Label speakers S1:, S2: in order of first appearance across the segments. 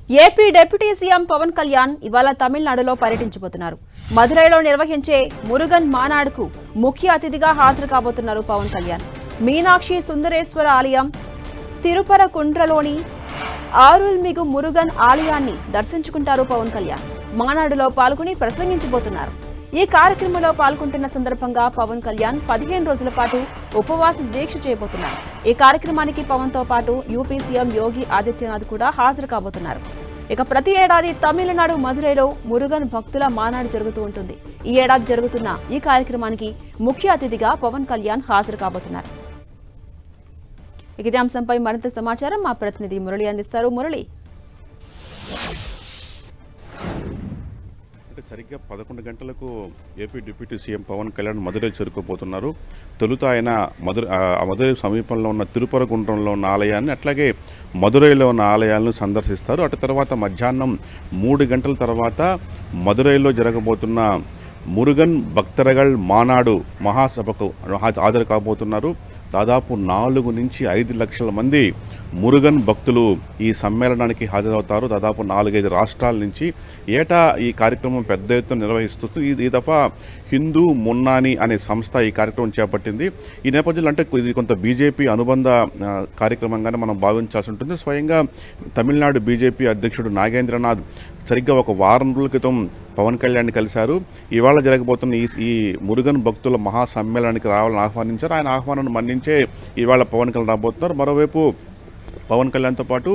S1: AP deputy CM Pawan Kalyan ఇవాళ తమిళనాడులో పర్యటించబోతున్నారు. మదురైలో నిర్వహించే మురుగన్ మానాడుకు ముఖ్య అతిథిగా హాజరు కాబోతున్నారు పవన్ కళ్యాణ్. మీనాక్షి సుందరేశ్వర ఆలయం, తిరుపరకుండ్రలోని ఆరుల్మిగు మురుగన్ ఆలయాన్ని దర్శించుకుంటారు పవన్ కళ్యాణ్. మానాడులో పాల్గొని ప్రసంగించబోతున్నారు. ఈ కార్యక్రమంలో పాల్గొంటున్న సందర్భంగా పవన్ కళ్యాణ్ 15 రోజుల పాటు ఉపవాస దీక్ష చేయబోతున్నారు. ఈ కార్యక్రమానికి పవన్ తో పాటు యూపీ సీఎం యోగి ఆదిత్యనాథ్ కూడా హాజరు కాబోతున్నారు. ఇక ప్రతి ఏడాది తమిళనాడు మదురైలో మురుగన్ భక్తుల మానాడు జరుగుతూ ఉంటుంది. ఈ ఏడాది జరుగుతున్న ఈ కార్యక్రమానికి ముఖ్య అతిథిగా పవన్ కళ్యాణ్ హాజరు కాబోతున్నారు. ఇదే అంశంపై మరింత సమాచారం మా ప్రతినిధి మురళి అందిస్తారు. మురళి,
S2: సరిగ్గా 11 గంటలకు AP deputy CM Pawan Kalyan Madurai చేరుకోబోతున్నారు. తొలుత ఆయన మదురై సమీపంలో ఉన్న తిరుపరగుండ్రంలో ఉన్న ఆలయాన్ని, అట్లాగే మదురైలో ఉన్న ఆలయాలను సందర్శిస్తారు. అటు తర్వాత మధ్యాహ్నం 3 గంటల తర్వాత మదురైలో జరగబోతున్న మురుగన్ భక్తరగల్ మానాడు మహాసభకు హాజరు కాబోతున్నారు. దాదాపు 4 నుంచి 5 లక్షల మంది మురుగన్ భక్తులు ఈ సమ్మేళనానికి హాజరవుతారు. దాదాపు 4-5 రాష్ట్రాల నుంచి ఏటా ఈ కార్యక్రమం పెద్ద ఎత్తున నిర్వహిస్తూ ఈ దఫా హిందూ మున్నాని అనే సంస్థ ఈ కార్యక్రమం చేపట్టింది. ఈ నేపథ్యంలో అంటే ఇది కొంత బీజేపీ అనుబంధ కార్యక్రమంగానే మనం భావించాల్సి ఉంటుంది. స్వయంగా తమిళనాడు బీజేపీ అధ్యక్షుడు నాగేంద్రనాథ్ సరిగ్గా ఒక వారం రోజుల క్రితం పవన్ కళ్యాణ్ కలిశారు. ఇవాళ జరగబోతున్న ఈ మురుగన్ భక్తుల మహాసమ్మేళనానికి రావాలని ఆహ్వానించారు. ఆయన ఆహ్వానాన్ని మన్నించే ఇవాళ పవన్ కళ్యాణ్ రాబోతున్నారు. మరోవైపు పవన్ కళ్యాణ్తో పాటు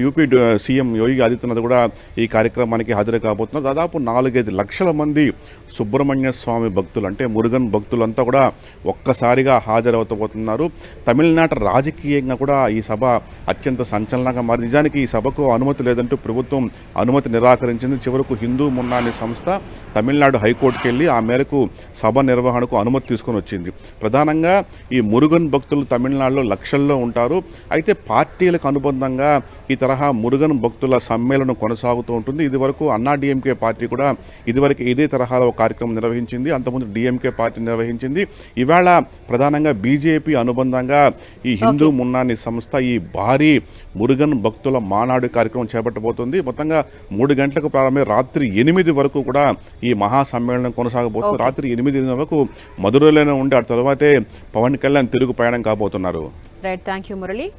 S2: యూపీ సీఎం యోగి ఆదిత్యనాథ్ కూడా ఈ కార్యక్రమానికి హాజరు కాబోతున్నారు. దాదాపు 4-5 లక్షల మంది సుబ్రహ్మణ్య స్వామి భక్తులు, అంటే మురుగన్ భక్తులంతా కూడా ఒక్కసారిగా హాజరవుతబోతున్నారు. తమిళనాడు రాజకీయంగా కూడా ఈ సభ అత్యంత సంచలనంగా మారి, నిజానికి ఈ సభకు అనుమతి లేదంటూ ప్రభుత్వం అనుమతి నిరాకరించింది. చివరకు హిందూ మున్నా అనే సంస్థ తమిళనాడు హైకోర్టుకు వెళ్ళి ఆ మేరకు సభ నిర్వహణకు అనుమతి తీసుకొని వచ్చింది. ప్రధానంగా ఈ మురుగన్ భక్తులు తమిళనాడులో లక్షల్లో ఉంటారు. అయితే పార్టీలకు అనుబంధంగా ఈ తరహా మురుగన్ భక్తుల సమ్మేళనం కొనసాగుతూ ఉంటుంది. ఇదివరకు అన్నాడీఎంకే పార్టీ కూడా ఇదివరకు ఇదే తరహాలో ఒక కార్యక్రమం నిర్వహించింది. అంతకుముందు డిఎంకే పార్టీ నిర్వహించింది. ఇవాళ ప్రధానంగా బీజేపీ అనుబంధంగా ఈ హిందూ మున్నాని సంస్థ ఈ భారీ మురుగన్ భక్తుల మానాడు కార్యక్రమం చేపట్టబోతుంది. మొత్తంగా 3 గంటలకు ప్రారంభమై రాత్రి 8 వరకు కూడా ఈ మహా సమ్మేళనం కొనసాగబోతుంది. రాత్రి 8 వరకు మధురైలోనే ఉండి ఆ తర్వాతే పవన్ కళ్యాణ్ తిరుగు ప్రయాణం కాబోతున్నారు.
S1: Right, thank you Murali.